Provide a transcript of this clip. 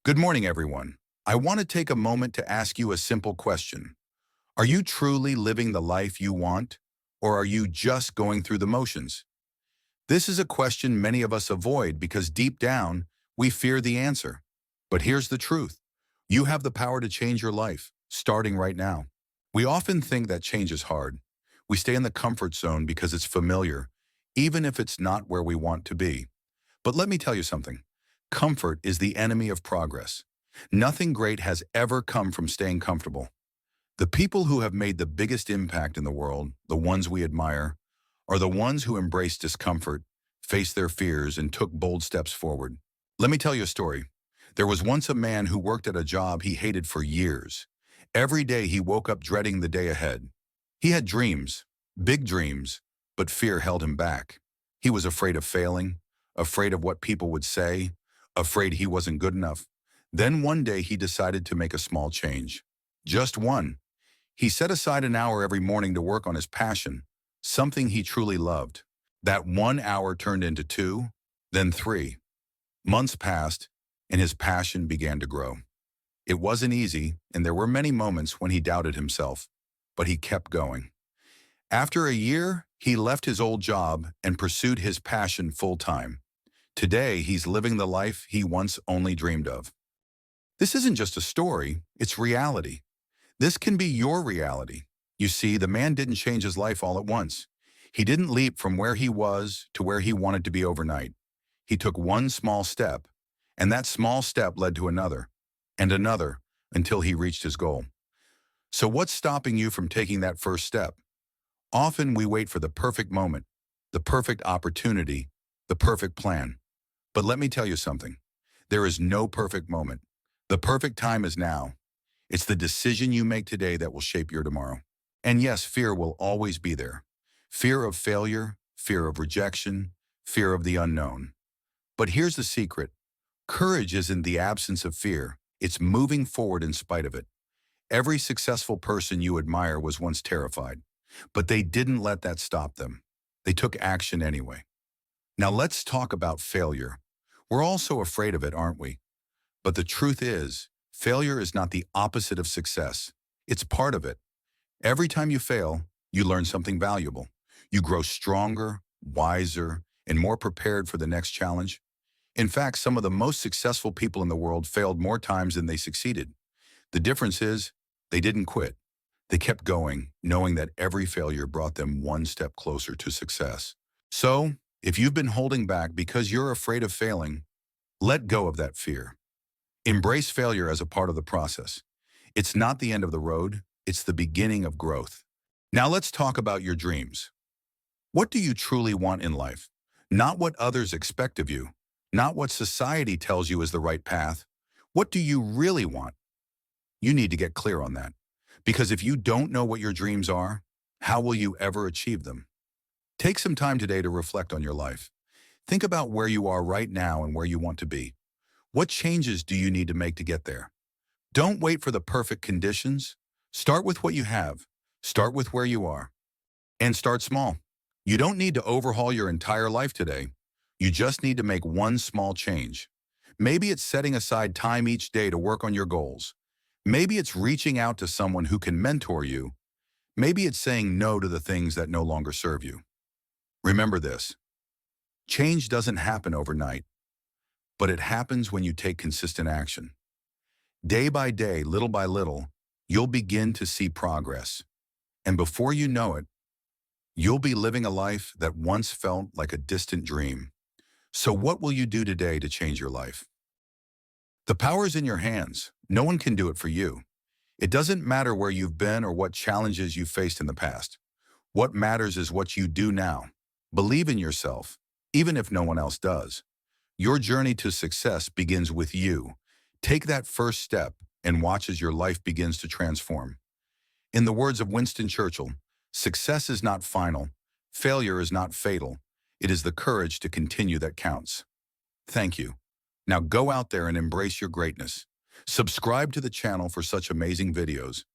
Good morning, everyone. I want to take a moment to ask you a simple question. Are you truly living the life you want, or are you just going through the motions? This is a question many of us avoid because deep down, we fear the answer. But here's the truth. You have the power to change your life, starting right now. We often think that change is hard. We stay in the comfort zone because it's familiar, even if it's not where we want to be. But let me tell you something. Comfort is the enemy of progress. Nothing great has ever come from staying comfortable. The people who have made the biggest impact in the world, the ones we admire, are the ones who embraced discomfort, faced their fears, and took bold steps forward. Let me tell you a story. There was once a man who worked at a job he hated for years. Every day he woke up dreading the day ahead. He had dreams, big dreams, but fear held him back. He was afraid of failing, afraid of what people would say, afraid he wasn't good enough. Then one day he decided to make a small change. Just one. He set aside an hour every morning to work on his passion, something he truly loved. That 1 hour turned into 2, then 3. Months passed, and his passion began to grow. It wasn't easy, and there were many moments when he doubted himself, but he kept going. After a year, he left his old job and pursued his passion full-time. Today, he's living the life he once only dreamed of. This isn't just a story, it's reality. This can be your reality. You see, the man didn't change his life all at once. He didn't leap from where he was to where he wanted to be overnight. He took one small step, and that small step led to another, and another, until he reached his goal. So what's stopping you from taking that first step? Often we wait for the perfect moment, the perfect opportunity, the perfect plan. But let me tell you something. There is no perfect moment. The perfect time is now. It's the decision you make today that will shape your tomorrow. And yes, fear will always be there. Fear of failure, fear of rejection, fear of the unknown. But here's the secret. Courage isn't the absence of fear. It's moving forward in spite of it. Every successful person you admire was once terrified, but they didn't let that stop them. They took action anyway. Now let's talk about failure. We're all so afraid of it, aren't we? But the truth is, failure is not the opposite of success. It's part of it. Every time you fail, you learn something valuable. You grow stronger, wiser, and more prepared for the next challenge. In fact, some of the most successful people in the world failed more times than they succeeded. The difference is, they didn't quit. They kept going, knowing that every failure brought them one step closer to success. So, if you've been holding back because you're afraid of failing, let go of that fear. Embrace failure as a part of the process. It's not the end of the road, it's the beginning of growth. Now let's talk about your dreams. What do you truly want in life? Not what others expect of you, not what society tells you is the right path. What do you really want? You need to get clear on that. Because if you don't know what your dreams are, how will you ever achieve them? Take some time today to reflect on your life. Think about where you are right now and where you want to be. What changes do you need to make to get there? Don't wait for the perfect conditions. Start with what you have. Start with where you are. And start small. You don't need to overhaul your entire life today. You just need to make one small change. Maybe it's setting aside time each day to work on your goals. Maybe it's reaching out to someone who can mentor you. Maybe it's saying no to the things that no longer serve you. Remember this. Change doesn't happen overnight, but it happens when you take consistent action. Day by day, little by little, you'll begin to see progress. And before you know it, you'll be living a life that once felt like a distant dream. So what will you do today to change your life? The power's in your hands. No one can do it for you. It doesn't matter where you've been or what challenges you've faced in the past. What matters is what you do now. Believe in yourself, even if no one else does. Your journey to success begins with you. Take that first step and watch as your life begins to transform. In the words of Winston Churchill, success is not final, failure is not fatal. It is the courage to continue that counts. Thank you. Now go out there and embrace your greatness. Subscribe to the channel for such amazing videos.